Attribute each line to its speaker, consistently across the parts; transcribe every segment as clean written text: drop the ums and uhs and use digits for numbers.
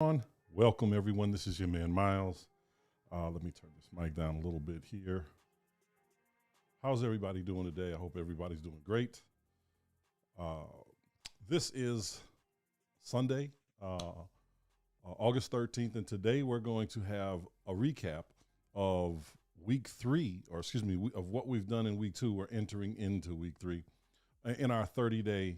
Speaker 1: On. Welcome, everyone. This is your man, Miles. Let me turn this mic down a little bit here. How's everybody doing today? I hope everybody's doing great. This is Sunday, August 13th, and today we're going to have a recap of week three, of what we've done in week two. We're entering into week three in our 30-day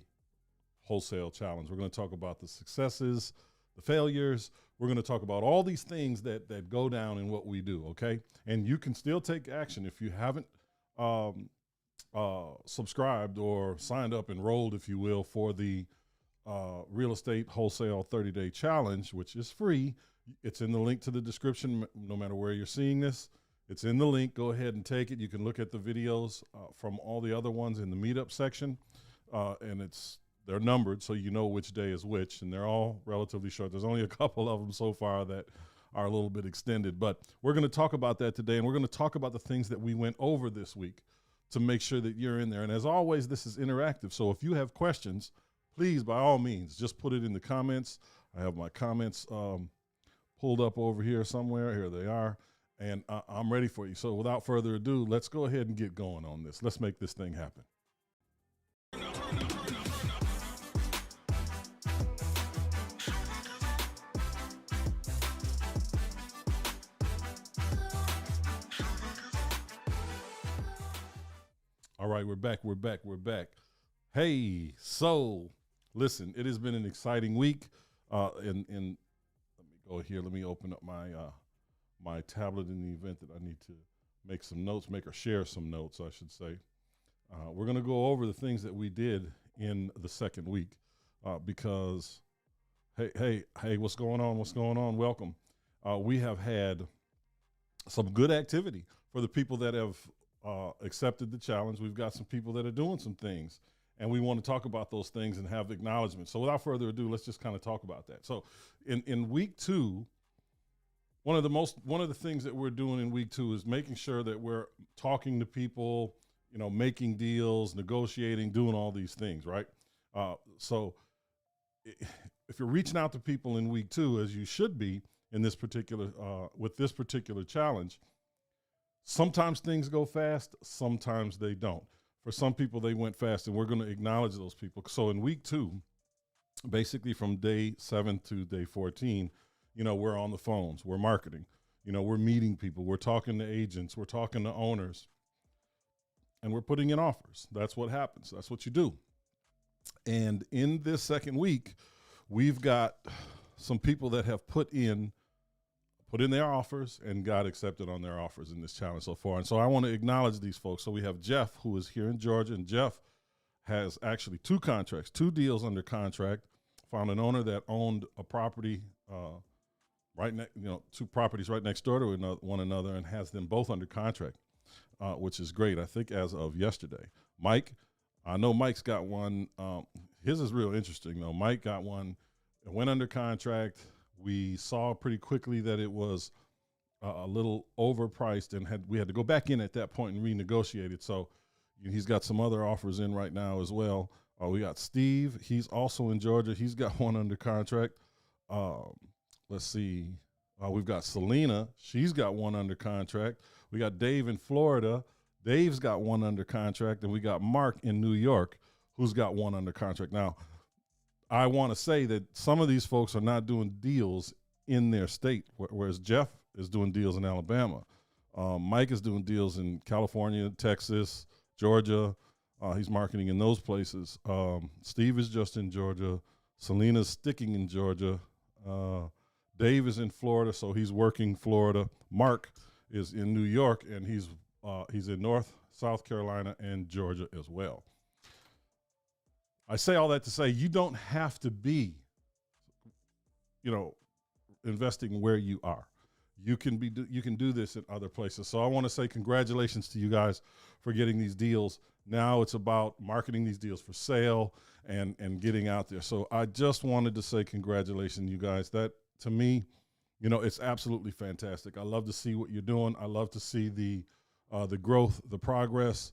Speaker 1: wholesale challenge. We're going to talk about the successes, the failures. We're going to talk about all these things that go down in what we do, okay? And you can still take action if you haven't subscribed or signed up, enrolled, if you will, for the real estate wholesale 30-day challenge, which is free. It's in the link to the description, no matter where you're seeing this. It's in the link. Go ahead and take it. You can look at the videos from all the other ones in the meetup section, and they're numbered so you know which day is which, and they're all relatively short. There's only a couple of them so far that are a little bit extended, but we're going to talk about that today, and we're going to talk about the things that we went over this week to make sure that you're in there. And as always, this is interactive, so if you have questions, please, by all means, just put it in the comments. I have my comments pulled up over here somewhere. Here they are, and I'm ready for you. So without further ado, let's go ahead and get going on this. Let's make this thing happen. All right, we're back. Hey, so listen, it has been an exciting week. And let me go here. Let me open up my my tablet in the event that I need to make some notes, share some notes, I should say. We're going to go over the things that we did in the second week because, hey, what's going on? Welcome. We have had some good activity for the people that have accepted the challenge. We've got some people that are doing some things, and we want to talk about those things and have acknowledgement. So without further ado, let's just kind of talk about that. So in week two, one of the things that we're doing in week two is making sure that we're talking to people, making deals, negotiating, doing all these things, right? So if you're reaching out to people in week two, as you should be in this particular with this particular challenge, sometimes things go fast, sometimes they don't. For some people, they went fast, and we're going to acknowledge those people. So in week two, basically from day 7 to day 14, we're on the phones, we're marketing, we're meeting people, we're talking to agents, we're talking to owners, and we're putting in offers. That's what happens. That's what you do. And in this second week, we've got some people that have put in their offers and got accepted on their offers in this challenge so far. And so I want to acknowledge these folks. So we have Jeff, who is here in Georgia, and Jeff has actually two deals under contract. Found an owner that owned a property two properties right next door to one another, and has them both under contract, which is great, I think, as of yesterday. Mike, I know Mike's got one. His is real interesting, though. Mike got one, it went under contract. We saw pretty quickly that it was a little overpriced, and we had to go back in at that point and renegotiate it. So he's got some other offers in right now as well. We got Steve. He's also in Georgia. He's got one under contract. Let's see. We've got Selena. She's got one under contract. We got Dave in Florida. Dave's got one under contract. And we got Mark in New York, who's got one under contract. Now, I want to say that some of these folks are not doing deals in their state, whereas Jeff is doing deals in Alabama. Mike is doing deals in California, Texas, Georgia. He's marketing in those places. Steve is just in Georgia. Selena's sticking in Georgia. Dave is in Florida, so he's working Florida. Mark is in New York, and he's in South Carolina, and Georgia as well. I say all that to say you don't have to be, investing where you are. You can do this in other places. So I want to say congratulations to you guys for getting these deals. Now it's about marketing these deals for sale and getting out there. So I just wanted to say congratulations, you guys. That, to me, it's absolutely fantastic. I love to see what you're doing. I love to see the growth, the progress.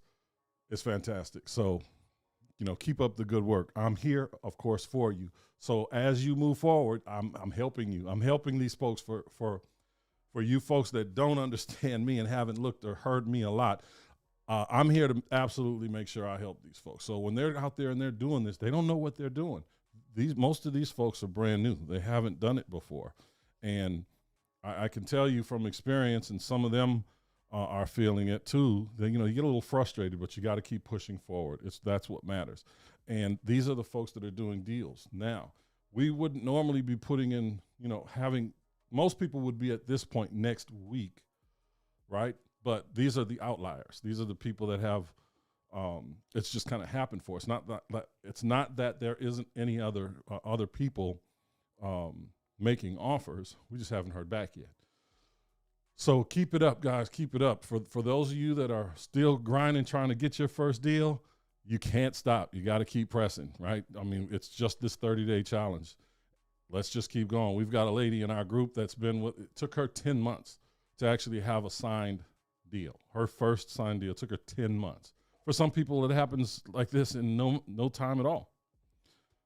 Speaker 1: It's fantastic. So keep up the good work. I'm here, of course, for you. So as you move forward, I'm helping you. I'm helping these folks for you folks that don't understand me and haven't looked or heard me a lot. I'm here to absolutely make sure I help these folks. So when they're out there and they're doing this, they don't know what they're doing. Most of these folks are brand new. They haven't done it before. And I can tell you from experience, and some of them are feeling it too. That, you get a little frustrated, but you got to keep pushing forward. That's what matters. And these are the folks that are doing deals. Now, we wouldn't normally be putting in, most people would be at this point next week, right? But these are the outliers. These are the people that have, it's just kind of happened for us. It's not that there isn't any other people making offers. We just haven't heard back yet. So keep it up, guys. Keep it up. For those of you that are still grinding, trying to get your first deal, you can't stop. You got to keep pressing, right? I mean, it's just this 30-day challenge. Let's just keep going. We've got a lady in our group it took her 10 months to actually have a signed deal. Her first signed deal took her 10 months. For some people, it happens like this in no time at all.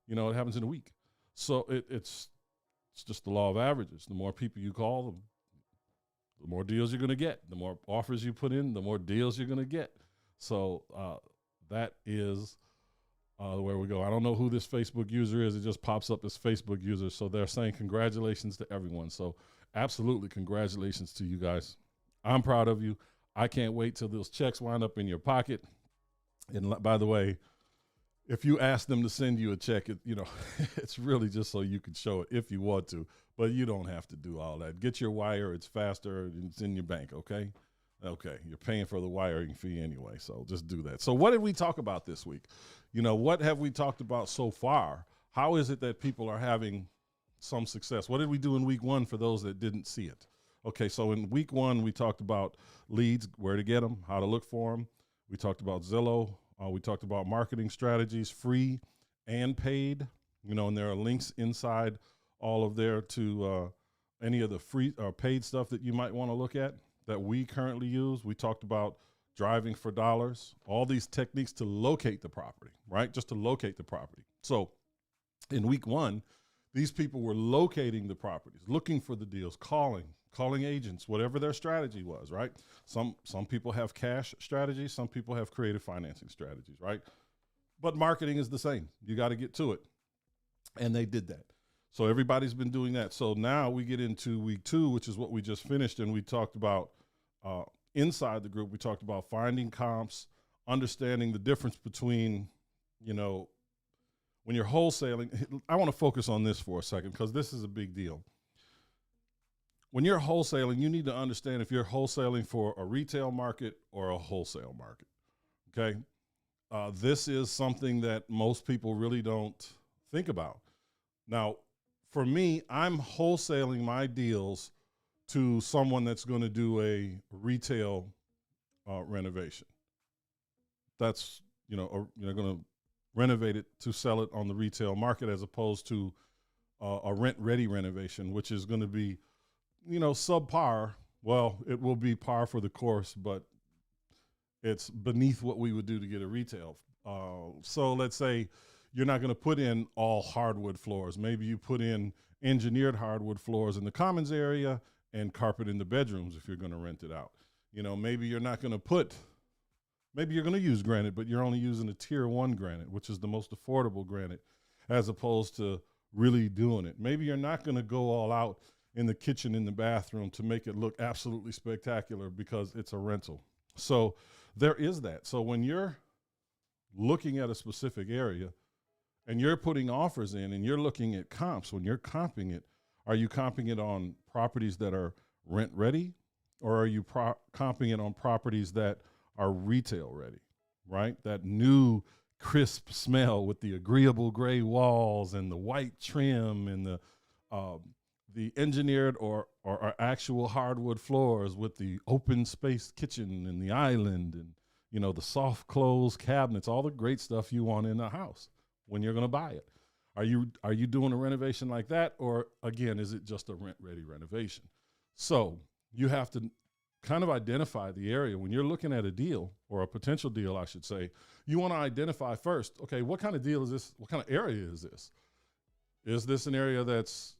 Speaker 1: It happens in a week. So it's just the law of averages. The more people you call, the more deals you're going to get. The more offers you put in, the more deals you're going to get. So that is where we go. I don't know who this Facebook user is. It just pops up as Facebook user. So they're saying congratulations to everyone. So absolutely congratulations to you guys. I'm proud of you. I can't wait till those checks wind up in your pocket. And by the way, if you ask them to send you a check, it's really just so you can show it if you want to, but you don't have to do all that. Get your wire. It's faster. It's in your bank. Okay. Okay. You're paying for the wiring fee anyway. So just do that. So what did we talk about this week? What have we talked about so far? How is it that people are having some success? What did we do in week 1 for those that didn't see it? Okay. So in week 1, we talked about leads, where to get them, how to look for them. We talked about Zillow. We talked about marketing strategies, free and paid, and there are links inside all of there to any of the free or paid stuff that you might want to look at that we currently use. We talked about driving for dollars, all these techniques to locate the property, right? Just to locate the property. So in week 1, these people were locating the properties, looking for the deals, calling agents, whatever their strategy was, right? Some people have cash strategies. Some people have creative financing strategies, right? But marketing is the same. You got to get to it. And they did that. So everybody's been doing that. So now we get into week 2, which is what we just finished. And we talked about inside the group, we talked about finding comps, understanding the difference between, when you're wholesaling. I want to focus on this for a second because this is a big deal. When you're wholesaling, you need to understand if you're wholesaling for a retail market or a wholesale market, okay? This is something that most people really don't think about. Now, for me, I'm wholesaling my deals to someone that's going to do a retail renovation. That's, you're going to renovate it to sell it on the retail market as opposed to a rent-ready renovation, which is going to be subpar. Well, it will be par for the course, but it's beneath what we would do to get a retail. So let's say you're not going to put in all hardwood floors. Maybe you put in engineered hardwood floors in the commons area and carpet in the bedrooms if you're going to rent it out. Maybe you're not going to maybe you're going to use granite, but you're only using a tier 1 granite, which is the most affordable granite, as opposed to really doing it. Maybe you're not going to go all out in the kitchen, in the bathroom to make it look absolutely spectacular because it's a rental. So there is that. So when you're looking at a specific area and you're putting offers in and you're looking at comps, when you're comping it, are you comping it on properties that are rent ready, or are you comping it on properties that are retail ready, right? That new crisp smell with the agreeable gray walls and the white trim and the engineered or actual hardwood floors with the open space kitchen and the island and, the soft closed cabinets, all the great stuff you want in a house when you're going to buy it. Are you doing a renovation like that? Or again, is it just a rent ready renovation? So you have to kind of identify the area. When you're looking at a deal, or a potential deal, I should say, you want to identify first, okay, what kind of deal is this? What kind of area is this? Is this an area that's,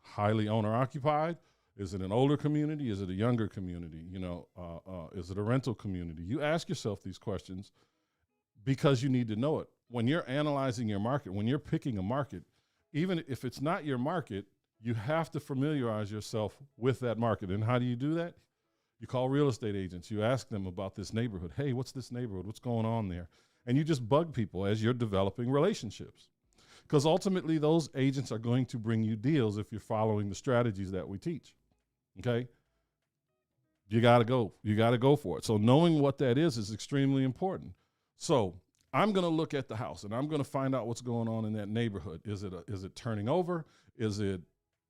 Speaker 1: highly owner occupied? Is it an older community? Is it a younger community? Is it a rental community? You ask yourself these questions because you need to know it. When you're analyzing your market, when you're picking a market, even if it's not your market, you have to familiarize yourself with that market. And how do you do that? You call real estate agents. You ask them about this neighborhood. Hey, what's this neighborhood? What's going on there? And you just bug people as you're developing relationships. Because ultimately, those agents are going to bring you deals if you're following the strategies that we teach. Okay? You got to go. You got to go for it. So knowing what that is extremely important. So I'm going to look at the house, and I'm going to find out what's going on in that neighborhood. Is it turning over? Is it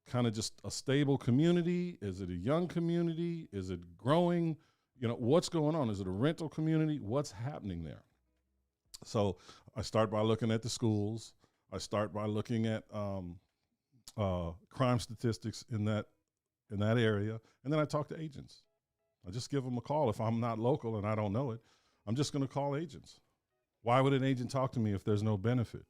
Speaker 1: kind of just a stable community? Is it a young community? Is it growing? What's going on? Is it a rental community? What's happening there? So I start by looking at the schools. I start by looking at crime statistics in that area, and then I talk to agents. I just give them a call. If I'm not local and I don't know it, I'm just going to call agents. Why would an agent talk to me if there's no benefit?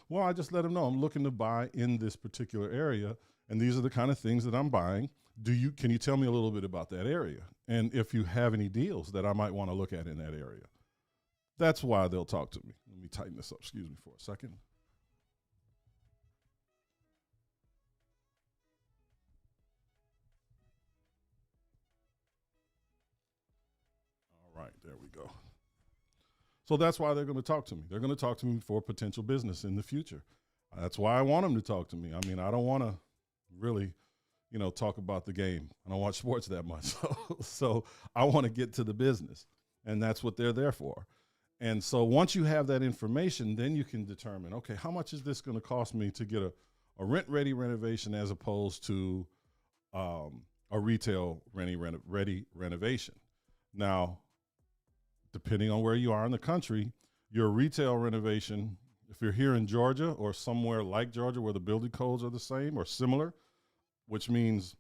Speaker 1: Well, I just let them know I'm looking to buy in this particular area, and these are the kind of things that I'm buying. Can you tell me a little bit about that area? And if you have any deals that I might want to look at in that area. That's why they'll talk to me. Let me tighten this up. Excuse me for a second. All right, there we go. So that's why they're going to talk to me. They're going to talk to me for potential business in the future. That's why I want them to talk to me. I mean, I don't want to really, talk about the game. I don't watch sports that much. So I want to get to the business, and that's what they're there for. And so once you have that information, then you can determine, okay, how much is this going to cost me to get a rent-ready renovation as opposed to a retail ready renovation. Now, depending on where you are in the country, your retail renovation, if you're here in Georgia or somewhere like Georgia where the building codes are the same or similar, which means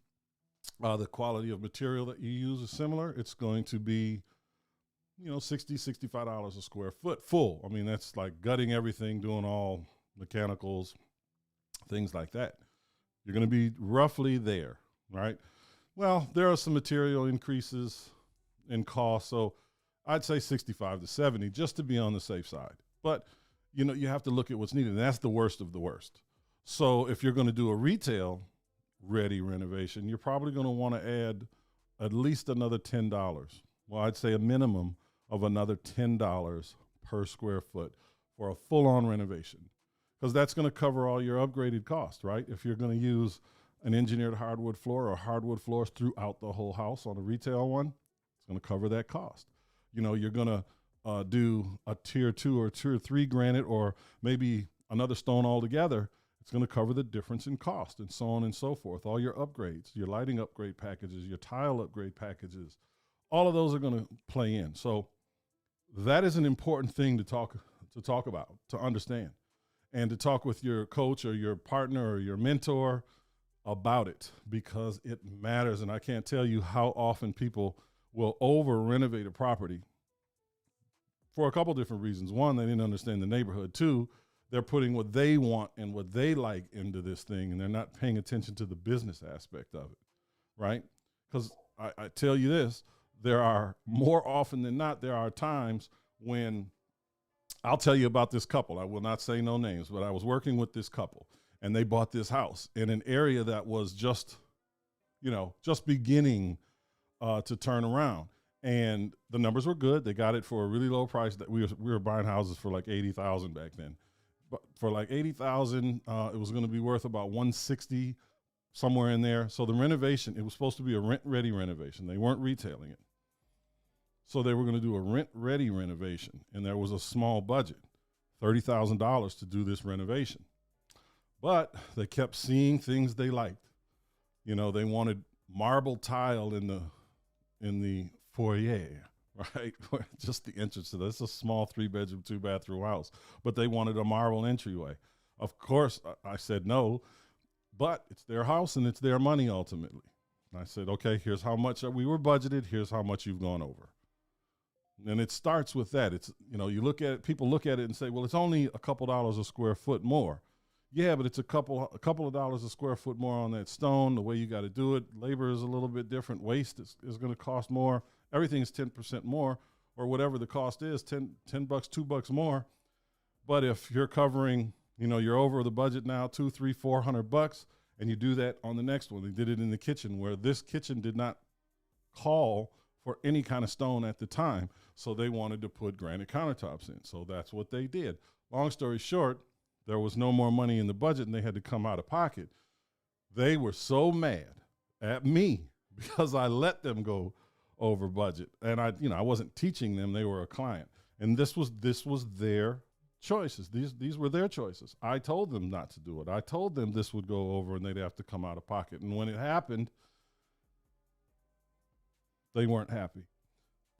Speaker 1: the quality of material that you use is similar, it's going to be, $60, $65 a square foot full. I mean, that's like gutting everything, doing all mechanicals, things like that. You're going to be roughly there, right? Well, there are some material increases in cost, so I'd say 65 to 70 just to be on the safe side. But, you have to look at what's needed, and that's the worst of the worst. So if you're going to do a retail ready renovation, you're probably going to want to add at least another $10. Well, I'd say a minimum of another $10 per square foot for a full-on renovation, because that's going to cover all your upgraded costs, right? If you're going to use an engineered hardwood floor or hardwood floors throughout the whole house on a retail one, it's going to cover that cost. You're going to do a tier 2 or tier 3 granite or maybe another stone altogether. It's going to cover the difference in cost and so on and so forth. All your upgrades, your lighting upgrade packages, your tile upgrade packages, all of those are going to play in. So that is an important thing to talk about, to understand, and to talk with your coach or your partner or your mentor about it, because it matters. And I can't tell you how often people will over renovate a property for a couple different reasons. One, they didn't understand the neighborhood. Two, they're putting what they want and what they like into this thing, and they're not paying attention to the business aspect of it, right? Because I tell you this, there are more often than not, there are times when I'll tell you about this couple. I will not say no names, but I was working with this couple, and they bought this house in an area that was just beginning to turn around. And the numbers were good. They got it for a really low price. That we were buying houses for like $80,000 back then. But for like $80,000, it was going to be worth about $160, somewhere in there. So the renovation, it was supposed to be a rent-ready renovation. They weren't retailing it. So they were going to do a rent-ready renovation, and there was a small budget, $30,000 to do this renovation. But they kept seeing things they liked. They wanted marble tile in the foyer, right? Just the entrance to this. It's a small 3-bedroom, 2-bathroom house, but they wanted a marble entryway. Of course, I said no, but it's their house and it's their money ultimately. And I said, okay, here's how much we were budgeted. Here's how much you've gone over. And it starts with that. It's, you look at it, people look at it and say, well, it's only a couple dollars a square foot more. Yeah, but it's a couple of dollars a square foot more on that stone, the way you got to do it. Labor is a little bit different. Waste is going to cost more. Everything is 10% more, or whatever the cost is, $10, $2 more. But if you're covering, you're over the budget now, $200, $300, $400, and you do that on the next one. They did it in the kitchen, where this kitchen did not call for any kind of stone at the time, so they wanted to put granite countertops in. So that's what they did. Long story short, there was no more money in the budget, and they had to come out of pocket. They were so mad at me because I let them go over budget, and I wasn't teaching them; they were a client, and this was their choices. These were their choices. I told them not to do it. I told them this would go over, and they'd have to come out of pocket. And when it happened, they weren't happy.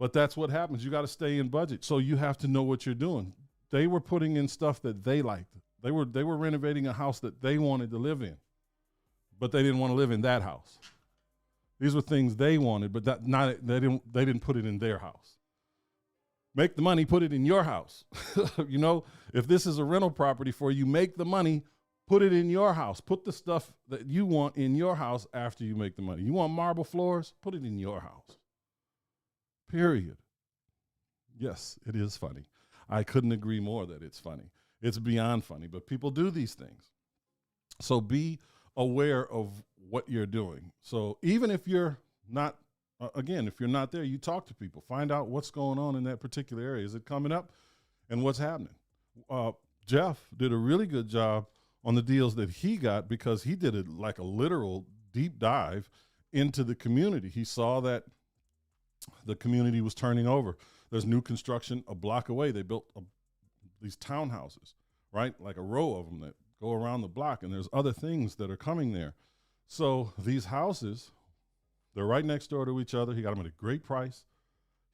Speaker 1: But that's what happens. You got to stay in budget, so you have to know what you're doing. They were putting in stuff that they liked. They were renovating a house that they wanted to live in, but they didn't want to live in that house. These were things they wanted, but they didn't put it in their house. Make the money, put it in your house. If this is a rental property for you, make the money, put it in your house. Put the stuff that you want in your house after you make the money. You want marble floors? Put it in your house. Period. Yes, it is funny. I couldn't agree more that it's funny. It's beyond funny, but people do these things. So be aware of what you're doing. So even if you're not, if you're not there, you talk to people, find out what's going on in that particular area. Is it coming up, and what's happening? Jeff did a really good job on the deals that he got, because he did it like a literal deep dive into the community. He saw that the community was turning over. There's new construction a block away. They built these townhouses, right? Like a row of them that go around the block, and there's other things that are coming there. So these houses, they're right next door to each other. He got them at a great price.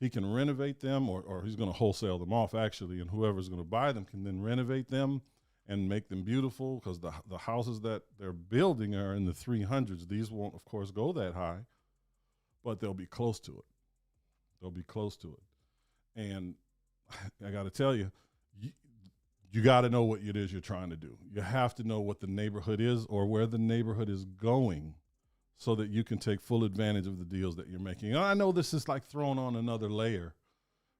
Speaker 1: He can renovate them, or he's going to wholesale them off, actually, and whoever's going to buy them can then renovate them and make them beautiful, because the houses that they're building are in the 300s. These won't, of course, go that high, but they'll be close to it. They'll be close to it. And I got to tell you, you got to know what it is you're trying to do. You have to know what the neighborhood is, or where the neighborhood is going, so that you can take full advantage of the deals that you're making. And I know this is like throwing on another layer,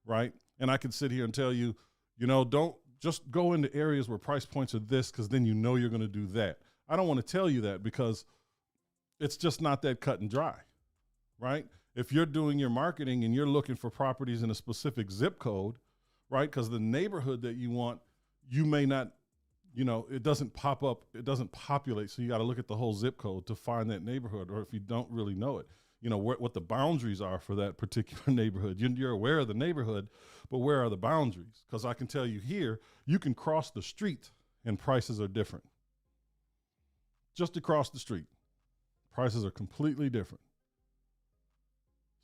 Speaker 1: right? And I can sit here and tell you, don't just go into areas where price points are this, because then you're going to do that. I don't want to tell you that, because it's just not that cut and dry, right? If you're doing your marketing and you're looking for properties in a specific zip code, right? Because the neighborhood that you want, you may not, it doesn't pop up, it doesn't populate. So you got to look at the whole zip code to find that neighborhood. Or if you don't really know it, what the boundaries are for that particular neighborhood. You're aware of the neighborhood, but where are the boundaries? Because I can tell you here, you can cross the street and prices are different. Just across the street, prices are completely different.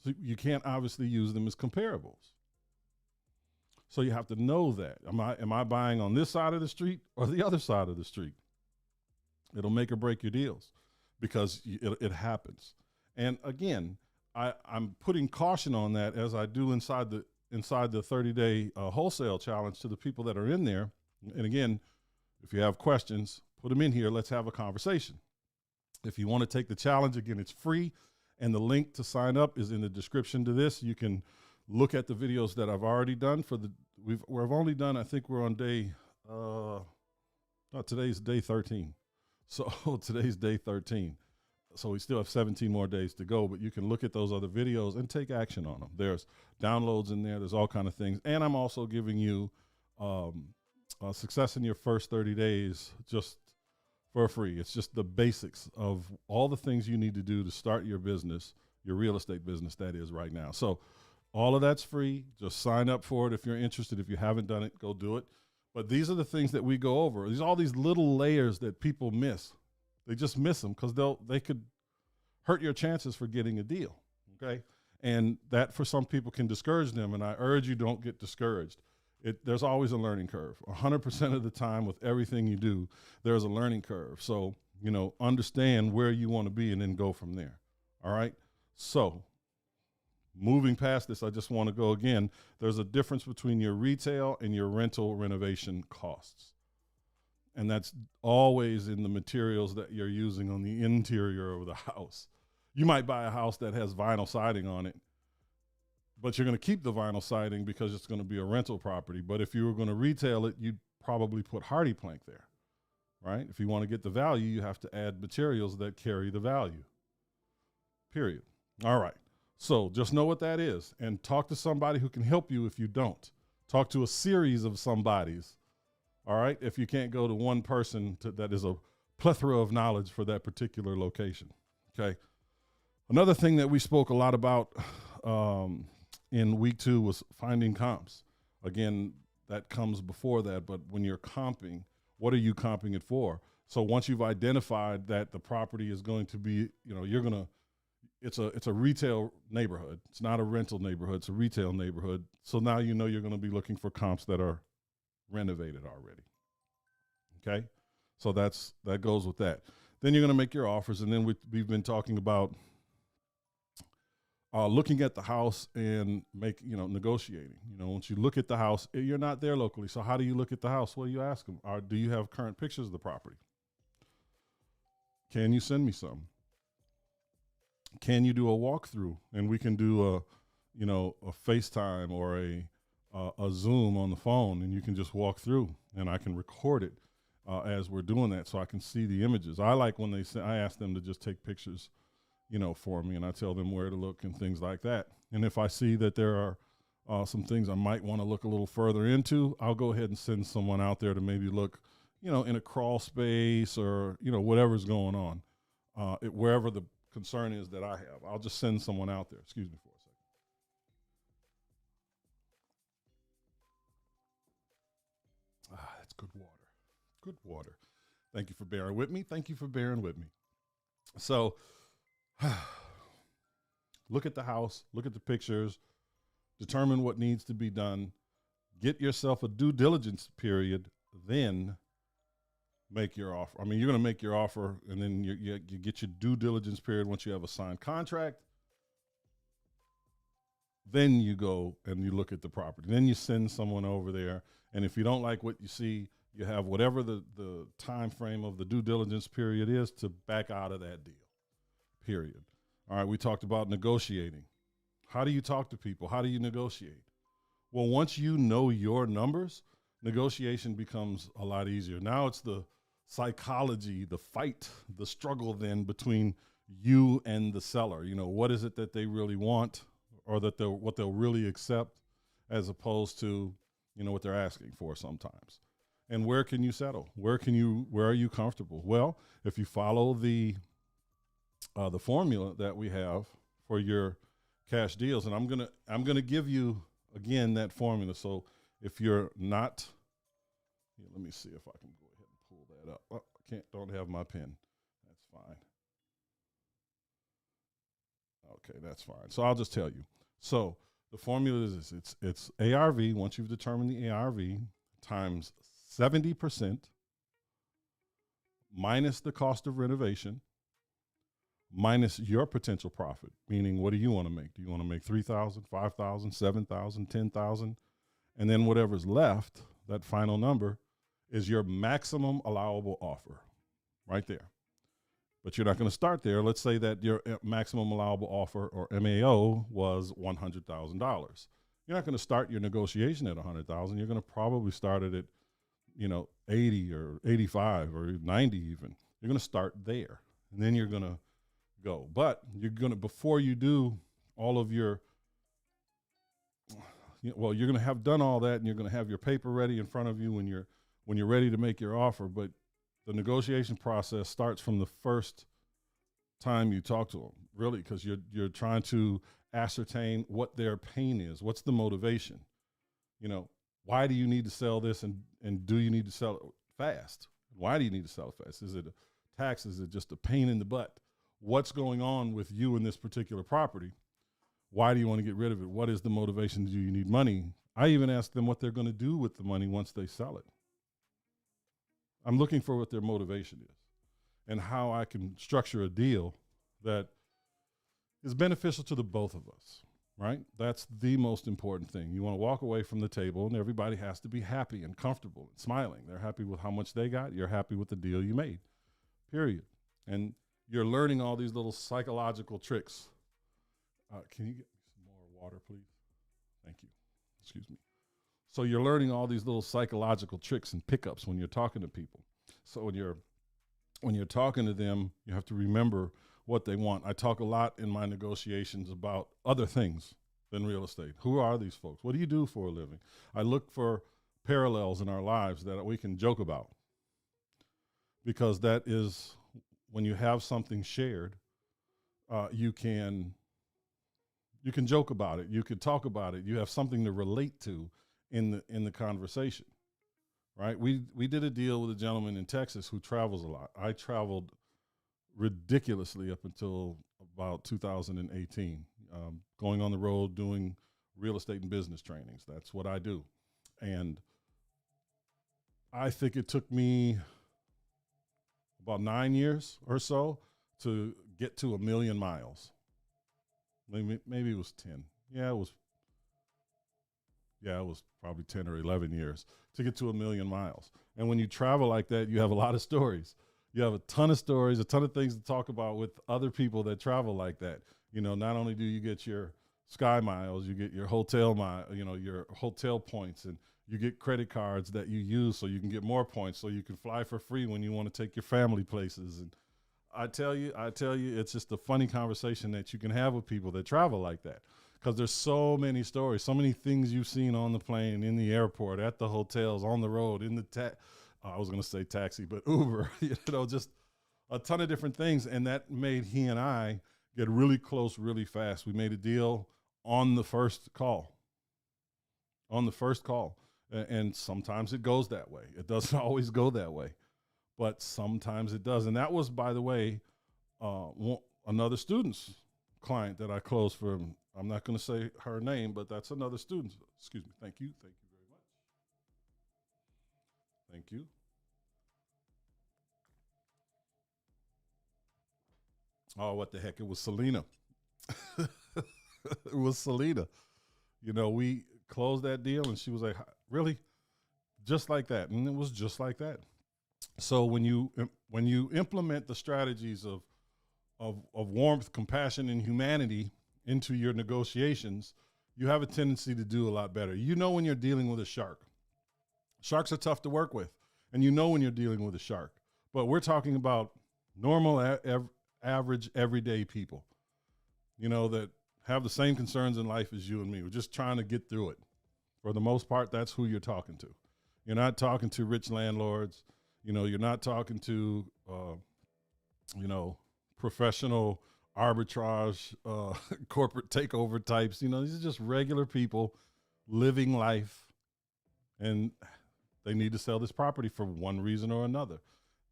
Speaker 1: So you can't obviously use them as comparables. So you have to know that. Am I buying on this side of the street or the other side of the street? It'll make or break your deals, because it happens. And again, I'm putting caution on that, as I do inside the 30-day wholesale challenge, to the people that are in there. And again, if you have questions, put them in here. Let's have a conversation. If you want to take the challenge, again, it's free. And the link to sign up is in the description to this. You can look at the videos that I've already done we've only done, I think we're on day, today's day 13. So today's day 13. So we still have 17 more days to go, but you can look at those other videos and take action on them. There's downloads in there. There's all kind of things. And I'm also giving you success in your first 30 days just for free. It's just the basics of all the things you need to do to start your business, your real estate business, that is, right now. So all of that's free. Just sign up for it if you're interested. If you haven't done it, go do it. But these are the things that we go over. All these little layers that people miss. They just miss them because they could hurt your chances for getting a deal, okay? And that, for some people, can discourage them, and I urge you, don't get discouraged. There's always a learning curve. 100% of the time with everything you do, there's a learning curve. So, understand where you want to be and then go from there. All right. So moving past this, I just want to go again. There's a difference between your retail and your rental renovation costs. And that's always in the materials that you're using on the interior of the house. You might buy a house that has vinyl siding on it, but you're going to keep the vinyl siding because it's going to be a rental property. But if you were going to retail it, you'd probably put hardy plank there, right? If you want to get the value, you have to add materials that carry the value, period. All right. So just know what that is and talk to somebody who can help you if you don't. Talk to a series of somebodies, all right, if you can't go to one person that is a plethora of knowledge for that particular location, okay? Another thing that we spoke a lot about in week 2 was finding comps. Again, that comes before that, but when you're comping, what are you comping it for? So once you've identified that the property is going to be, it's a retail neighborhood. It's not a rental neighborhood. It's a retail neighborhood. So now you know you're going to be looking for comps that are renovated already. Okay? So that goes with that. Then you're going to make your offers. And then we've been talking about looking at the house and negotiating. Once you look at the house, you're not there locally. So how do you look at the house? Well, you ask them, do you have current pictures of the property? Can you send me some? Can you do a walkthrough? And we can do a FaceTime or a Zoom on the phone, and you can just walk through, and I can record it as we're doing that, so I can see the images. I like when I ask them to just take pictures, for me, and I tell them where to look and things like that. And if I see that there are some things I might want to look a little further into, I'll go ahead and send someone out there to maybe look, in a crawl space or whatever's going on, wherever the concern is that I have. I'll just send someone out there. Excuse me for a second. That's good water. Good water. Thank you for bearing with me. Thank you for bearing with me. So look at the house, look at the pictures, determine what needs to be done, get yourself a due diligence period, then make your offer. I mean, you're going to make your offer, and then you get your due diligence period once you have a signed contract. Then you go and you look at the property. Then you send someone over there, and if you don't like what you see, you have whatever the time frame of the due diligence period is to back out of that deal, period. All right, we talked about negotiating. How do you talk to people? How do you negotiate? Well, once you know your numbers, negotiation becomes a lot easier. Now it's the psychology, the fight, the struggle then between you and the seller. What is it that they really want, or what they'll really accept, as opposed to, what they're asking for sometimes. And where can you settle? Where are you comfortable? Well, if you follow the formula that we have for your cash deals, and I'm gonna give you again that formula. So if you're not, let me see if I can go ahead and pull that up. Oh, don't have my pen. That's fine. Okay, that's fine. So I'll just tell you. So the formula is this: it's ARV. Once you've determined the ARV, times 70% minus the cost of renovation, minus your potential profit, meaning what do you want to make? Do you want to make 3,000, 5,000, 7,000, 10,000? And then whatever's left, that final number, is your maximum allowable offer right there. But you're not going to start there. Let's say that your maximum allowable offer, or MAO, was $100,000. You're not going to start your negotiation at $100,000. You're going to probably start it at 80 or 85 or 90 even. You're going to start there, and then you're going to go. But you're going to, before you do all of your, you're going to have done all that, and you're going to have your paper ready in front of you when you're ready to make your offer. But the negotiation process starts from the first time you talk to them, really, because you're trying to ascertain what their pain is. What's the motivation? Why do you need to sell this, and do you need to sell it fast? Why do you need to sell it fast? Is it a tax? Is it just a pain in the butt? What's going on with you in this particular property? Why do you want to get rid of it? What is the motivation? Do you need money? I even ask them what they're going to do with the money once they sell it. I'm looking for what their motivation is and how I can structure a deal that is beneficial to the both of us, right? That's the most important thing. You want to walk away from the table and everybody has to be happy and comfortable and smiling. They're happy with how much they got. You're happy with the deal you made, period. And you're learning all these little psychological tricks. Can you get some more water, please? Thank you. Excuse me. So you're learning all these little psychological tricks and pickups when you're talking to people. So when you're talking to them, you have to remember what they want. I talk a lot in my negotiations about other things than real estate. Who are these folks? What do you do for a living? I look for parallels in our lives that we can joke about, because that is when you have something shared, you can joke about it. You can talk about it. You have something to relate to in the conversation, right? We did a deal with a gentleman in Texas who travels a lot. I traveled ridiculously up until about 2018, going on the road doing real estate and business trainings. That's what I do. And I think it took me about 9 years or so to get to 1 million miles. Maybe it was 10. Yeah, it was probably 10 or 11 years to get to 1 million miles. And when you travel like that, you have a lot of stories. You have a ton of stories, a ton of things to talk about with other people that travel like that. You know, not only do you get your sky miles, you get your hotel your hotel points, and you get credit cards that you use so you can get more points so you can fly for free when you want to take your family places. And I tell you, it's just a funny conversation that you can have with people that travel like that, because there's so many stories, so many things you've seen on the plane, in the airport, at the hotels, on the road, in the I was going to say taxi, but Uber, just a ton of different things. And that made he and I get really close really fast. We made a deal on the first call. And sometimes it goes that way. It doesn't always go that way, but sometimes it does. And that was, by the way, another student's client that I closed for him. I'm not going to say her name, but that's another student. Excuse me. Thank you. Thank you very much. Thank you. Oh, what the heck? It was Selena. It was Selena. We closed that deal and she was like, really? Just like that. And it was just like that. So when you implement the strategies of warmth, compassion, and humanity into your negotiations, you have a tendency to do a lot better. When you're dealing with a shark. Sharks are tough to work with, and when you're dealing with a shark. But we're talking about normal, average, everyday people, that have the same concerns in life as you and me. We're just trying to get through it. For the most part, that's who you're talking to. You're not talking to rich landlords. You're not talking to, professional arbitrage, corporate takeover types. These are just regular people living life, and they need to sell this property for one reason or another.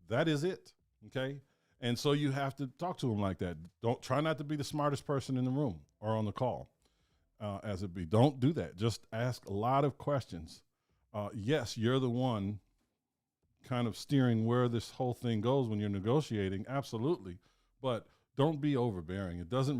Speaker 1: That is it. Okay. And so you have to talk to them like that. Try not to be the smartest person in the room or on the call, as it be. Don't do that. Just ask a lot of questions. Yes, you're the one kind of steering where this whole thing goes when you're negotiating. Absolutely. But don't be overbearing. It doesn't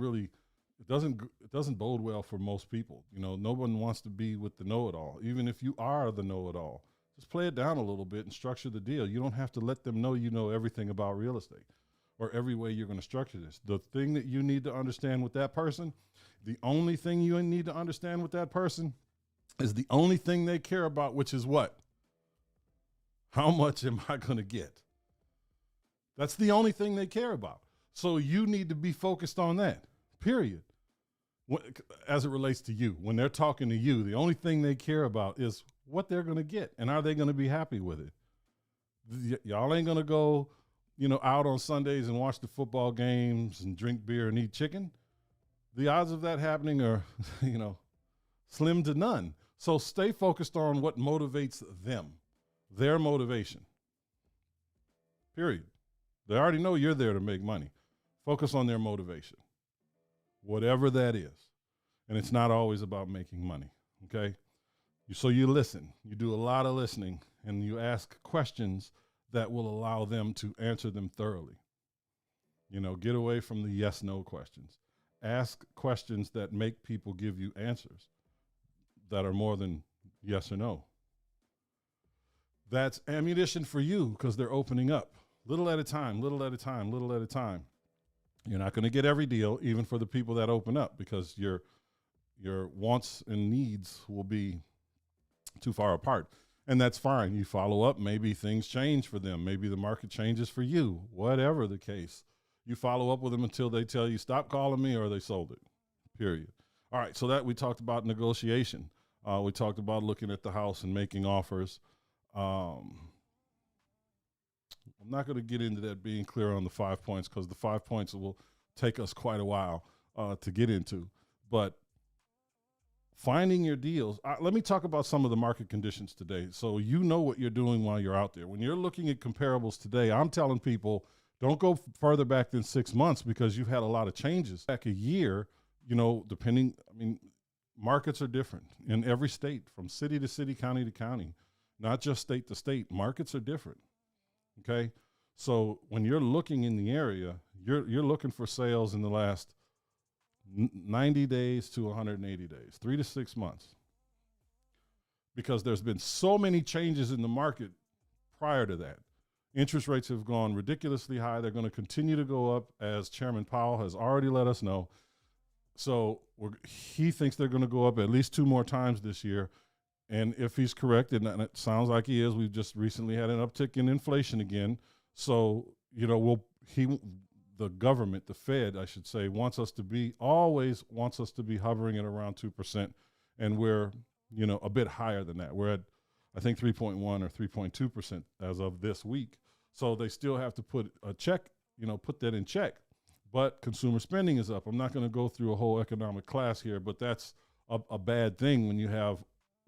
Speaker 1: bode well for most people. No one wants to be with the know-it-all, even if you are the know-it-all. Just play it down a little bit and structure the deal. You don't have to let them know you know everything about real estate or every way you're going to structure this. The thing that you need to understand with that person, the only thing you need to understand with that person is the only thing they care about, which is what? How much am I going to get? That's the only thing they care about. So you need to be focused on that, period. As it relates to you, when they're talking to you, the only thing they care about is what they're going to get, and are they going to be happy with it? Y'all ain't going to go, out on Sundays and watch the football games and drink beer and eat chicken. The odds of that happening are, slim to none. So stay focused on what motivates them, their motivation, period. They already know you're there to make money. Focus on their motivation, whatever that is. And it's not always about making money, okay? So you listen. You do a lot of listening, and you ask questions that will allow them to answer them thoroughly. Get away from the yes-no questions. Ask questions that make people give you answers that are more than yes or no. That's ammunition for you because they're opening up little at a time, little at a time, little at a time. You're not going to get every deal, even for the people that open up, because your wants and needs will be too far apart. And that's fine. You follow up. Maybe things change for them. Maybe the market changes for you, whatever the case. You follow up with them until they tell you, stop calling me, or they sold it, period. All right, so that we talked about negotiation. We talked about looking at the house and making offers. I'm not going to get into that being clear on the 5 points because the 5 points will take us quite a while to get into. But finding your deals. Let me talk about some of the market conditions today so you know what you're doing while you're out there. When you're looking at comparables today, I'm telling people don't go further back than 6 months because you've had a lot of changes. Back a year, markets are different in every state, from city to city, county to county, not just state to state. Markets are different, okay? So when you're looking in the area, you're looking for sales in the last 90 days to 180 days, 3 to 6 months, because there's been so many changes in the market prior to that. Interest rates have gone ridiculously high. They're going to continue to go up, as Chairman Powell has already let us know. So he thinks they're going to go up at least 2 more times this year. And if he's correct, and it sounds like he is, we've just recently had an uptick in inflation again. So, the government, the Fed, I should say, always wants us to be hovering at around 2%. And we're, a bit higher than that. We're at, I think, 3.1 or 3.2% as of this week. So they still have to put that in check. But consumer spending is up. I'm not going to go through a whole economic class here, but that's a bad thing when you have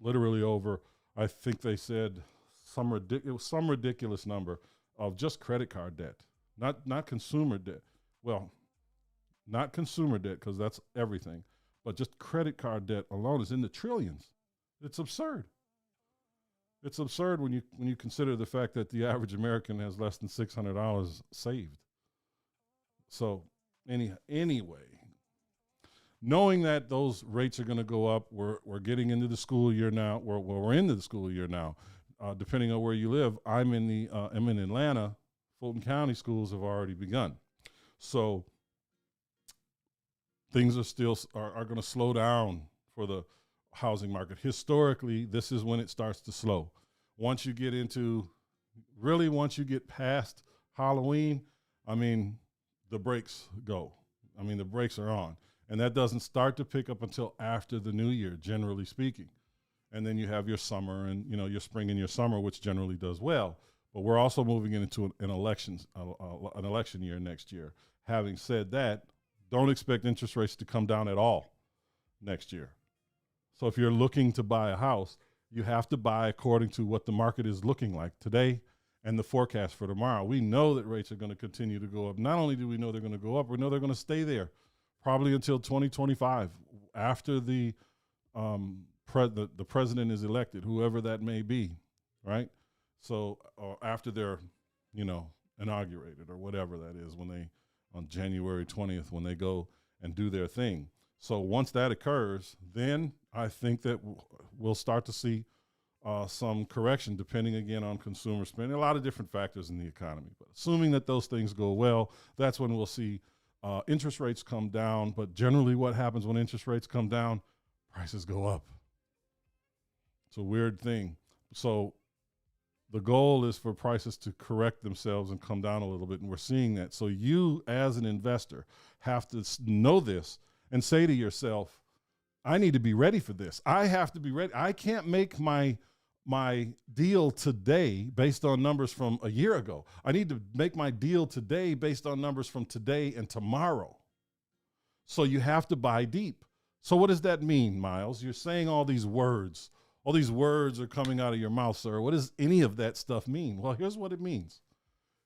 Speaker 1: literally over, I think they said some ridiculous number of just credit card debt, not consumer debt. Well, not consumer debt because that's everything, but just credit card debt alone is in the trillions. It's absurd. It's absurd when you consider the fact that the average American has less than $600 saved. So anyway, knowing that those rates are going to go up, we're getting into the school year now. We're into the school year now. Depending on where you live, I'm in Atlanta. Fulton County schools have already begun. So things are going to slow down for the housing market. Historically, this is when it starts to slow. Once you get past Halloween, the brakes go. The brakes are on. And that doesn't start to pick up until after the new year, generally speaking. And then you have your summer and, your spring and your summer, which generally does well. But we're also moving into an election year next year. Having said that, don't expect interest rates to come down at all next year. So if you're looking to buy a house, you have to buy according to what the market is looking like today and the forecast for tomorrow. We know that rates are going to continue to go up. Not only do we know they're going to go up, we know they're going to stay there probably until 2025 after the president is elected, whoever that may be, right? So after they're, inaugurated or whatever that is on January 20th, when they go and do their thing. So once that occurs, then I think that we'll start to see some correction, depending again on consumer spending, a lot of different factors in the economy. But assuming that those things go well, that's when we'll see interest rates come down. But generally what happens when interest rates come down, prices go up. It's a weird thing. So the goal is for prices to correct themselves and come down a little bit, and we're seeing that. So you, as an investor, have to know this and say to yourself, I need to be ready for this. I have to be ready. I can't make my deal today based on numbers from a year ago. I need to make my deal today based on numbers from today and tomorrow. So you have to buy deep. So what does that mean, Miles? You're saying all these words. All these words are coming out of your mouth, sir. What does any of that stuff mean? Well, here's what it means.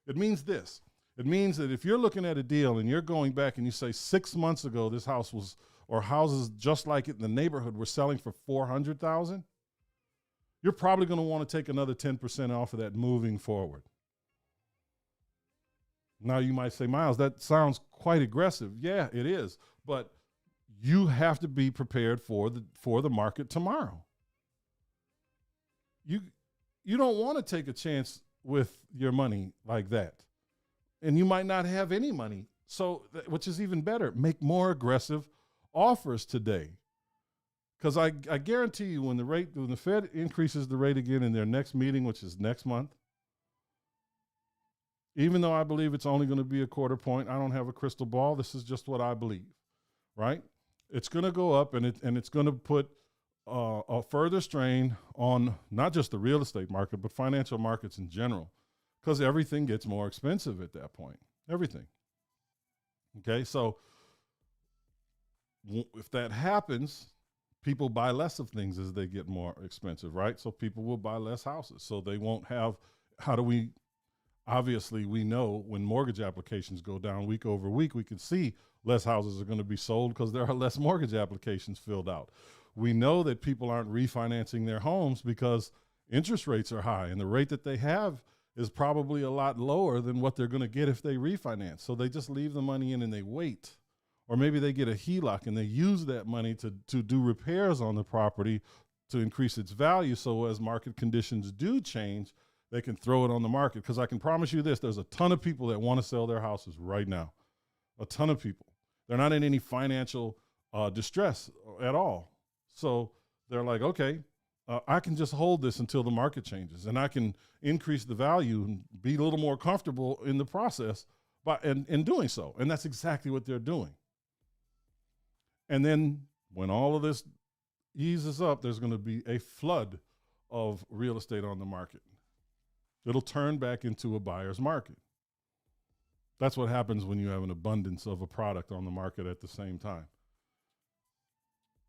Speaker 1: It means this. It means that if you're looking at a deal and you're going back and you say 6 months ago this house was, or houses just like it in the neighborhood were selling for $400,000, you're probably going to want to take another 10% off of that moving forward. Now you might say, Miles, that sounds quite aggressive. Yeah, it is. But you have to be prepared for the market tomorrow. You don't want to take a chance with your money like that. And you might not have any money. So, which is even better, make more aggressive offers today. Because I guarantee you when the Fed increases the rate again in their next meeting, which is next month, even though I believe it's only going to be a quarter point, I don't have a crystal ball. This is just what I believe, right? It's going to go up and it's going to put a further strain on not just the real estate market, but financial markets in general, because everything gets more expensive at that point. Everything. Okay, so if that happens, people buy less of things as they get more expensive, right? So people will buy less houses. So they won't have, obviously we know when mortgage applications go down week over week, we can see less houses are going to be sold because there are less mortgage applications filled out. We know that people aren't refinancing their homes because interest rates are high, and the rate that they have is probably a lot lower than what they're going to get if they refinance. So they just leave the money in and they wait. Or maybe they get a HELOC and they use that money to do repairs on the property to increase its value. So as market conditions do change, they can throw it on the market. Because I can promise you this, there's a ton of people that want to sell their houses right now. A ton of people. They're not in any financial distress at all. So they're like, okay, I can just hold this until the market changes, and I can increase the value and be a little more comfortable in the process in doing so. And that's exactly what they're doing. And then when all of this eases up, there's going to be a flood of real estate on the market. It'll turn back into a buyer's market. That's what happens when you have an abundance of a product on the market at the same time.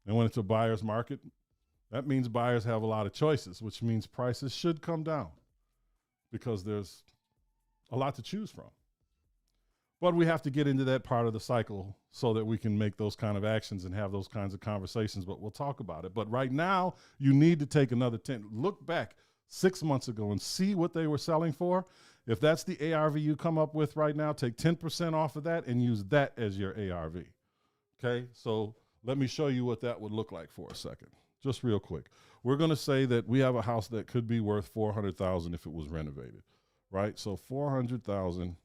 Speaker 1: And when it's a buyer's market, that means buyers have a lot of choices, which means prices should come down because there's a lot to choose from. But we have to get into that part of the cycle so that we can make those kind of actions and have those kinds of conversations, but we'll talk about it. But right now, you need to take another 10. Look back 6 months ago and see what they were selling for. If that's the ARV you come up with right now, take 10% off of that and use that as your ARV. Okay, so let me show you what that would look like for a second, just real quick. We're going to say that we have a house that could be worth $400,000 if it was renovated, right? So 400,000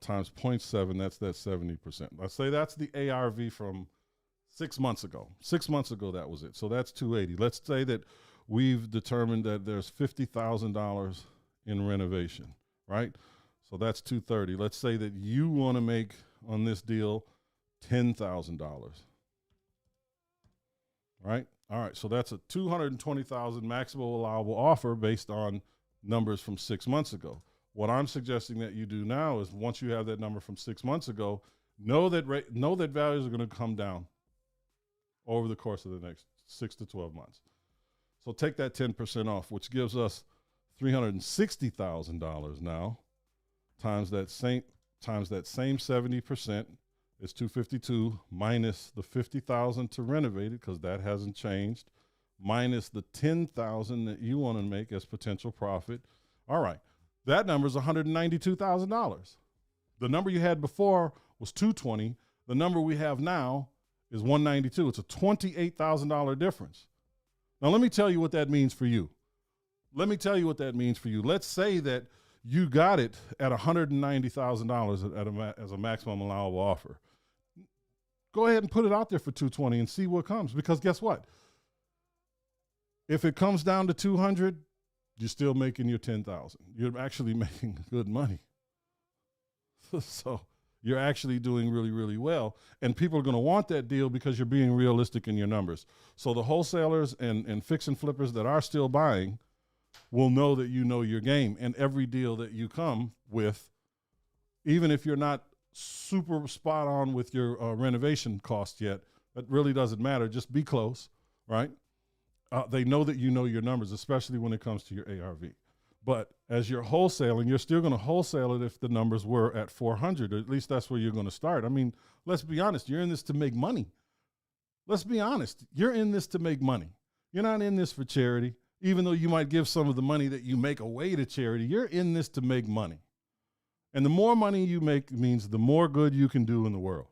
Speaker 1: times 0.7, that's that 70%. Let's say that's the ARV from 6 months ago. 6 months ago, that was it. So that's 280. Let's say that we've determined that there's $50,000 in renovation, right? So that's 230. Let's say that you want to make on this deal $10,000, right? All right, so that's a $220,000 maximum allowable offer based on numbers from 6 months ago. What I'm suggesting that you do now is once you have that number from 6 months ago, know that values are going to come down over the course of the next 6 to 12 months. So take that 10% off, which gives us $360,000 now, times that same 70% is 252 minus the 50,000 to renovate it, because that hasn't changed, minus the 10,000 that you want to make as potential profit. All right, that number is $192,000. The number you had before was 220. The number we have now is 192. It's a $28,000 difference. Now, let me tell you what that means for you. Let's say that you got it at $190,000 as a maximum allowable offer. Go ahead and put it out there for 220 and see what comes, because guess what? If it comes down to 200, you're still making your 10,000. You're actually making good money. So you're actually doing really, really well. And people are going to want that deal because you're being realistic in your numbers. So the wholesalers and fix and flippers that are still buying will know that you know your game. And every deal that you come with, even if you're not super spot on with your renovation cost yet, that really doesn't matter. Just be close, right? They know that you know your numbers, especially when it comes to your ARV. But as you're wholesaling, you're still going to wholesale it if the numbers were at 400, or at least that's where you're going to start. I mean, let's be honest. You're in this to make money. Let's be honest. You're in this to make money. You're not in this for charity. Even though you might give some of the money that you make away to charity, you're in this to make money. And the more money you make means the more good you can do in the world.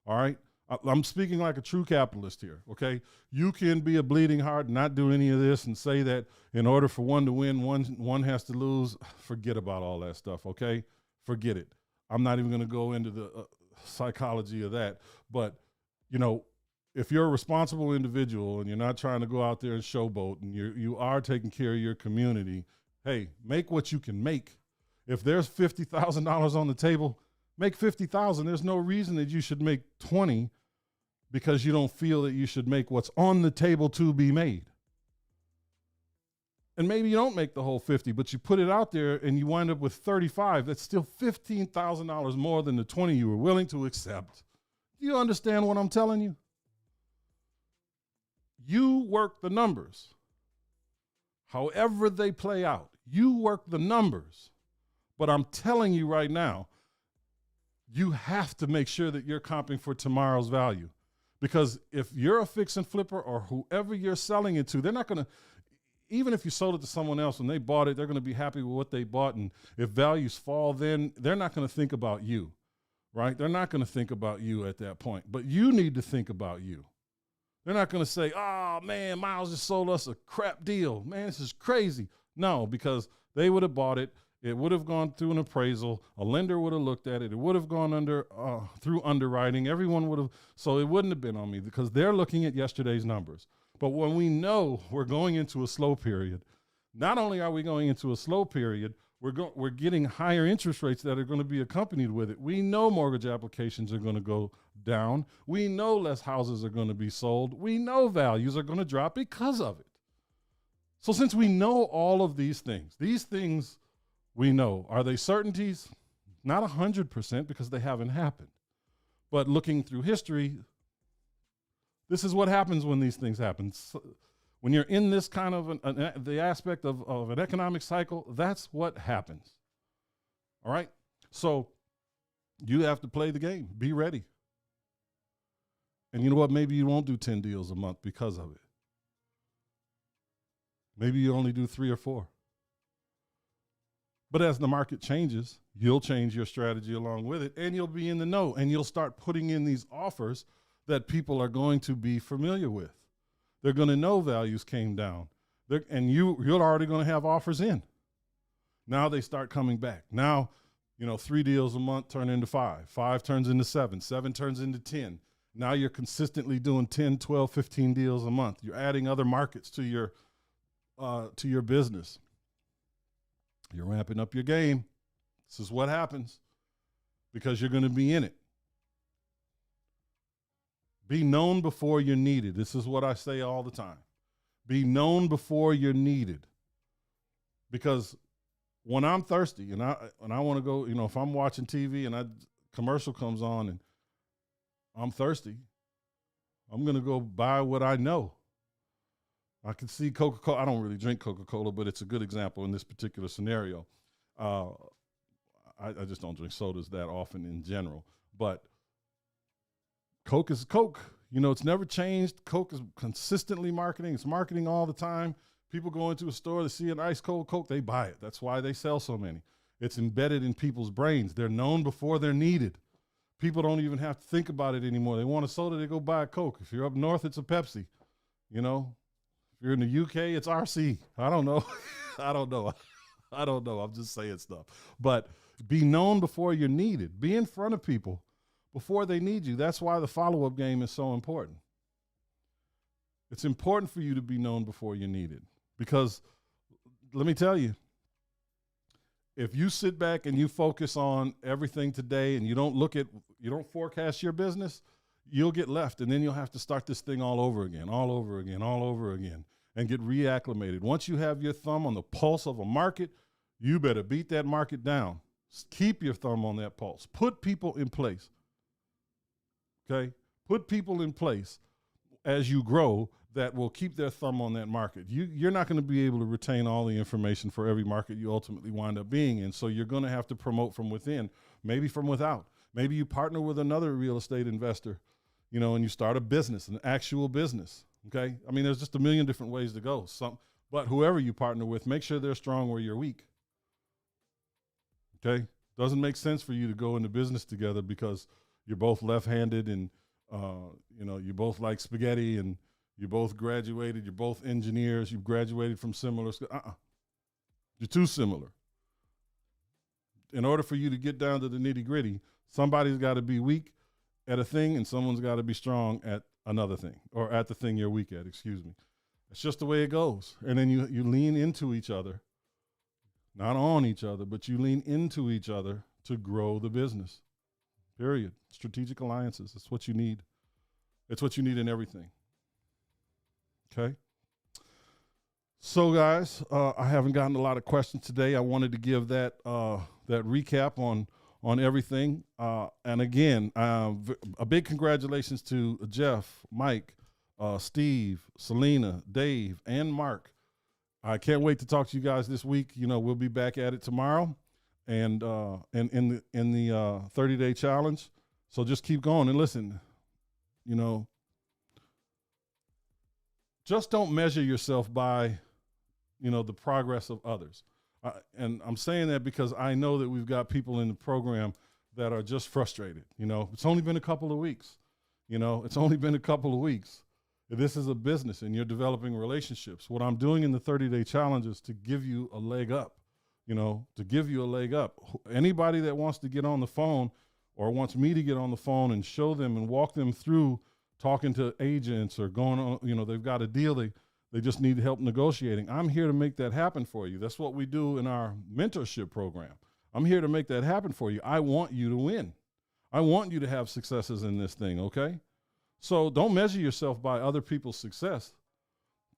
Speaker 1: All right. I'm speaking like a true capitalist here. Okay. You can be a bleeding heart and not do any of this and say that in order for one to win, one has to lose. Forget about all that stuff. Okay. Forget it. I'm not even going to go into the psychology of that. But, you know, if you're a responsible individual and you're not trying to go out there and showboat and you are taking care of your community, hey, make what you can make. If there's $50,000 on the table, make 50,000. There's no reason that you should make 20 because you don't feel that you should make what's on the table to be made. And maybe you don't make the whole 50, but you put it out there and you wind up with 35. That's still $15,000 more than the 20 you were willing to accept. Do you understand what I'm telling you? You work the numbers. However they play out, you work the numbers. But I'm telling you right now, you have to make sure that you're comping for tomorrow's value. Because if you're a fix and flipper or whoever you're selling it to, they're not going to, even if you sold it to someone else and they bought it, they're going to be happy with what they bought. And if values fall, then they're not going to think about you, right? They're not going to think about you at that point. But you need to think about you. They're not going to say, oh, man, Miles just sold us a crap deal. Man, this is crazy. No, because they would have bought it. It would have gone through an appraisal. A lender would have looked at it. It would have gone through underwriting. Everyone would have. So it wouldn't have been on me because they're looking at yesterday's numbers. But when we know we're going into a slow period, not only are we going into a slow period, we're getting higher interest rates that are going to be accompanied with it. We know mortgage applications are going to go down. We know less houses are going to be sold. We know values are going to drop because of it. So since we know all of these things we know, are they certainties? Not 100% because they haven't happened. But looking through history, this is what happens when these things happen. So when you're in this kind of the aspect of an economic cycle, that's what happens. All right? So you have to play the game. Be ready. And you know what? Maybe you won't do 10 deals a month because of it. Maybe you only do 3 or 4. But as the market changes, you'll change your strategy along with it, and you'll be in the know, and you'll start putting in these offers that people are going to be familiar with. They're going to know values came down, and you're already going to have offers in. Now they start coming back. Now, 3 deals a month turn into 5. 5 turns into 7. 7 turns into 10. Now you're consistently doing 10, 12, 15 deals a month. You're adding other markets to your business. You're ramping up your game. This is what happens because you're going to be in it. Be known before you're needed. This is what I say all the time. Be known before you're needed. Because when I'm thirsty and I want to go, if I'm watching TV and a commercial comes on and I'm thirsty, I'm going to go buy what I know. I can see Coca-Cola. I don't really drink Coca-Cola, but it's a good example in this particular scenario. I just don't drink sodas that often in general. But Coke is Coke. It's never changed. Coke is consistently marketing. It's marketing all the time. People go into a store, they see an ice cold Coke, they buy it. That's why they sell so many. It's embedded in people's brains. They're known before they're needed. People don't even have to think about it anymore. They want a soda, they go buy a Coke. If you're up north, it's a Pepsi. If you're in the UK, it's RC. I don't know. I don't know. I'm just saying stuff. But be known before you're needed. Be in front of people before they need you. That's why the follow-up game is so important. It's important for you to be known before you're needed. Because let me tell you, if you sit back and you focus on everything today and you don't forecast your business, you'll get left, and then you'll have to start this thing all over again, and get reacclimated. Once you have your thumb on the pulse of a market, you better beat that market down. Keep your thumb on that pulse. Put people in place, okay? Put people in place as you grow that will keep their thumb on that market. You're not going to be able to retain all the information for every market you ultimately wind up being in, so you're going to have to promote from within, maybe from without. Maybe you partner with another real estate investor, and you start a business, an actual business, okay? I mean, there's just a million different ways to go. But whoever you partner with, make sure they're strong where you're weak, okay? Doesn't make sense for you to go into business together because, you're both left-handed, and you both like spaghetti, and you both graduated. You're both engineers. You've graduated from similar schools. You're too similar. In order for you to get down to the nitty-gritty, somebody's got to be weak at a thing, and someone's got to be strong at another thing, or at the thing you're weak at. Excuse me. It's just the way it goes. And then you lean into each other, not on each other, but you lean into each other to grow the business. Period. Strategic alliances. It's what you need. It's what you need in everything. Okay. So, guys, I haven't gotten a lot of questions today. I wanted to give that recap on everything. And again, a big congratulations to Jeff, Mike, Steve, Selena, Dave, and Mark. I can't wait to talk to you guys this week. We'll be back at it tomorrow, and in the 30-day challenge. So just keep going and listen. Just don't measure yourself by, the progress of others. And I'm saying that because I know that we've got people in the program that are just frustrated. It's only been a couple of weeks. This is a business, and you're developing relationships. What I'm doing in the 30-day challenge is to give you a leg up, Anybody that wants to get on the phone or wants me to get on the phone and show them and walk them through talking to agents or going on, they've got a deal, they just need help negotiating. I'm here to make that happen for you. That's what we do in our mentorship program. I'm here to make that happen for you. I want you to win. I want you to have successes in this thing, okay? So don't measure yourself by other people's success.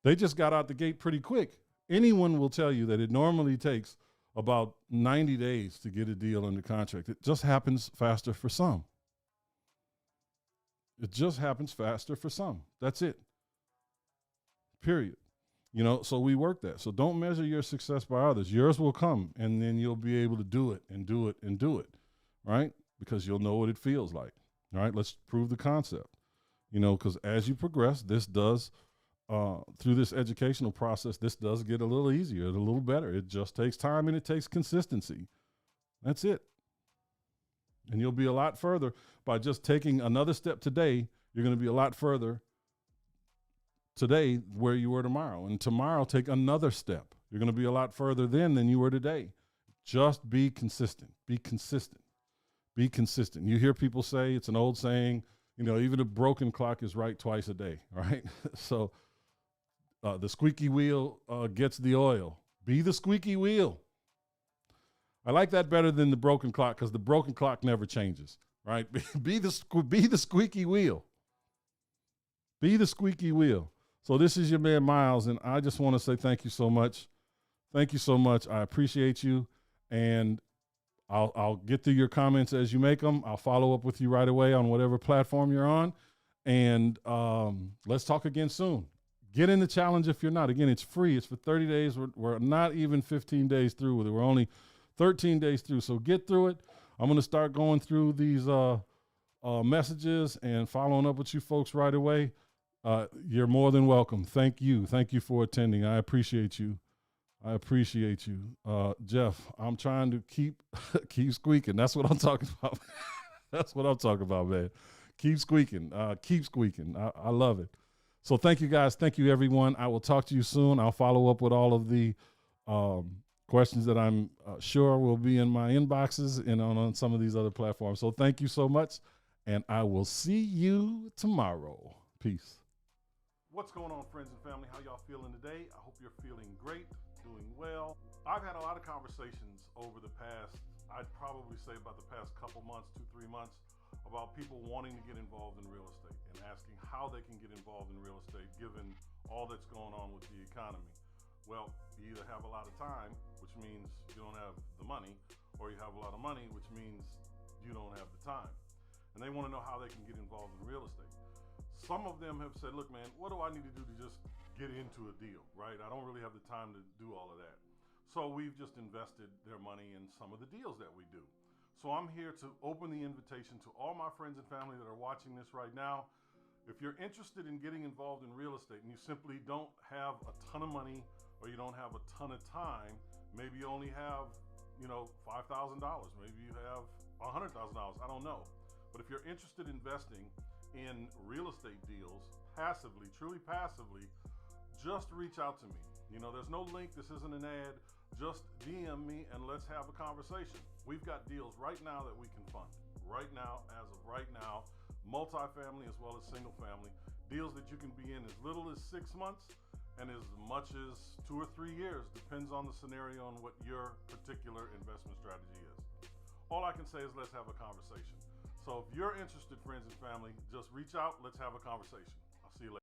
Speaker 1: They just got out the gate pretty quick. Anyone will tell you that it normally takes about 90 days to get a deal under contract. It just happens faster for some. That's it. Period. So we work that. So don't measure your success by others. Yours will come, and then you'll be able to do it and do it and do it, right? Because you'll know what it feels like. All right, let's prove the concept. Because as you progress, this does, through this educational process, this does get a little easier, a little better. It just takes time, and it takes consistency. That's it. And you'll be a lot further by just taking another step today. You're going to be a lot further today where you were tomorrow. And tomorrow, take another step. You're going to be a lot further then than you were today. Just be consistent. Be consistent. Be consistent. You hear people say, it's an old saying, even a broken clock is right twice a day, right? So the squeaky wheel gets the oil. Be the squeaky wheel. I like that better than the broken clock, because the broken clock never changes, right? Be the squeaky wheel. Be the squeaky wheel. So this is your man, Miles, and I just want to say thank you so much. Thank you so much. I appreciate you, and I'll get through your comments as you make them. I'll follow up with you right away on whatever platform you're on, and let's talk again soon. Get in the challenge if you're not. Again, it's free. It's for 30 days. We're not even 15 days through with it. We're only 13 days through. So get through it. I'm going to start going through these messages and following up with you folks right away. You're more than welcome. Thank you. Thank you for attending. I appreciate you. Jeff, I'm trying to keep squeaking. That's what I'm talking about. That's what I'm talking about, man. Keep squeaking. Keep squeaking. I love it. So thank you, guys. Thank you, everyone. I will talk to you soon. I'll follow up with all of the questions that I'm sure will be in my inboxes and on some of these other platforms. So thank you so much, and I will see you tomorrow. Peace. What's going on, friends and family? How y'all feeling today? I hope you're feeling great, doing well. I've had a lot of conversations over the past, I'd probably say about the past couple months, 2-3 months, about people wanting to get involved in real estate and asking how they can get involved in real estate given all that's going on with the economy. Well, you either have a lot of time, which means you don't have the money, or you have a lot of money, which means you don't have the time. And they want to know how they can get involved in real estate. Some of them have said, look, man, what do I need to do to just get into a deal, right? I don't really have the time to do all of that. So we've just invested their money in some of the deals that we do. So I'm here to open the invitation to all my friends and family that are watching this right now. If you're interested in getting involved in real estate and you simply don't have a ton of money or you don't have a ton of time, maybe you only have, $5,000, maybe you have $100,000, I don't know. But if you're interested in investing in real estate deals passively, truly passively, just reach out to me. You know, there's no link. This isn't an ad. Just DM me and let's have a conversation. We've got deals right now that we can fund. Right now, as of right now, multifamily as well as single family. Deals that you can be in as little as 6 months and as much as 2 or 3 years. Depends on the scenario and what your particular investment strategy is. All I can say is let's have a conversation. So if you're interested, friends and family, just reach out. Let's have a conversation. I'll see you later.